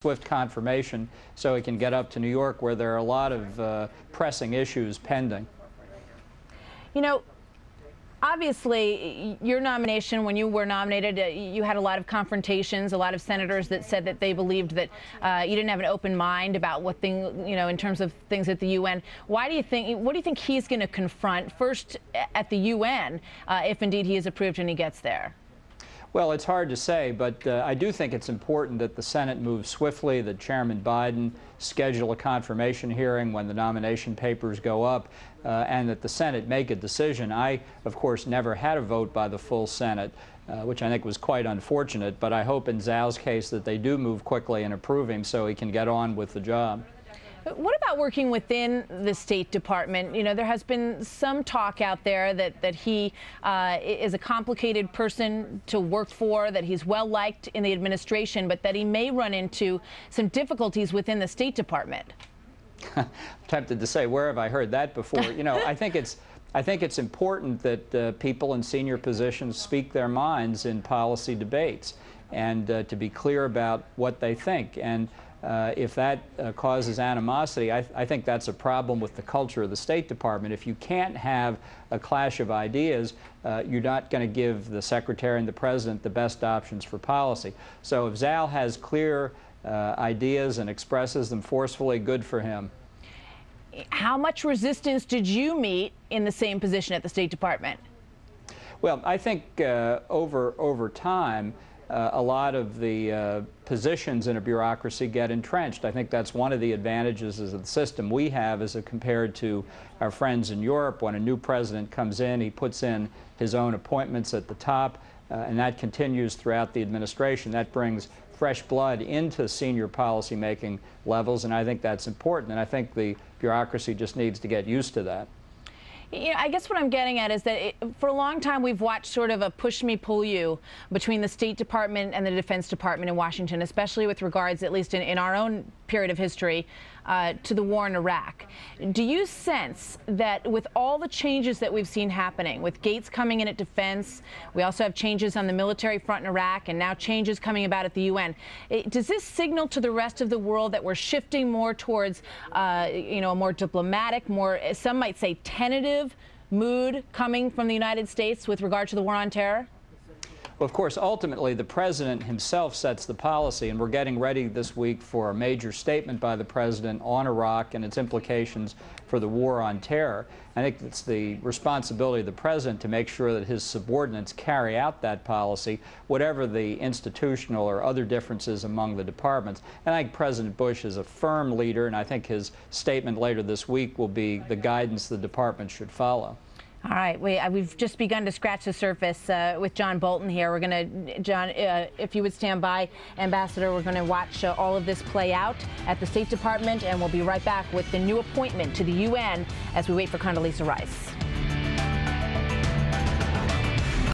swift confirmation so he can get up to New York, where there are a lot of pressing issues pending. You know, obviously, your nomination, when you were nominated, you had a lot of confrontations, a lot of senators that said that they believed that you didn't have an open mind about what in terms of things at the UN. What do you think he's going to confront first at the UN, if indeed he is approved and he gets there? Well, it's hard to say, but I do think it's important that the Senate moves swiftly, that Chairman Biden schedule a confirmation hearing when the nomination papers go up, and that the Senate make a decision. I, of course, never had a vote by the full Senate, which I think was quite unfortunate, but I hope in Zal's case that they do move quickly and approve him so he can get on with the job. What about working within the State Department? You know, there has been some talk out there that he is a complicated person to work for, that he's well liked in the administration, but that he may run into some difficulties within the State Department. I'm tempted to say, where have I heard that before? You know, I think it's important that people in senior positions speak their minds in policy debates, and to be clear about what they think. And if that causes animosity, I think that's a problem with the culture of the State Department. If you can't have a clash of ideas, you're not going to give the Secretary and the President the best options for policy. So if Zal has clear ideas and expresses them forcefully, good for him. How much resistance did you meet in the same position at the State Department? Well, I think over time, a lot of the positions in a bureaucracy get entrenched. I think that's one of the advantages of the system we have as compared to our friends in Europe. When a new president comes in, he puts in his own appointments at the top, and that continues throughout the administration. That brings fresh blood into senior policy-making levels, and I think that's important. And I think the bureaucracy just needs to get used to that. You know, I guess what I'm getting at is that for a long time we've watched sort of a push me, pull you between the State Department and the Defense Department in Washington, especially with regards, at least in our own period of history, to the war in Iraq. Do you sense that with all the changes that we've seen happening, with Gates coming in at defense, we also have changes on the military front in Iraq, and now changes coming about at the UN, does this signal to the rest of the world that we're shifting more towards, you know, a more diplomatic, more, some might say, tentative mood coming from the United States with regard to the war on terror? Well, of course, ultimately, the President himself sets the policy, and we're getting ready this week for a major statement by the President on Iraq and its implications for the war on terror. I think it's the responsibility of the President to make sure that his subordinates carry out that policy, whatever the institutional or other differences among the departments. And I think President Bush is a firm leader, and I think his statement later this week will be the guidance the department should follow. All right, we've just begun to scratch the surface with John Bolton here. We're going to, John, if you would stand by, Ambassador, we're going to watch all of this play out at the State Department, and we'll be right back with the new appointment to the UN as we wait for Condoleezza Rice.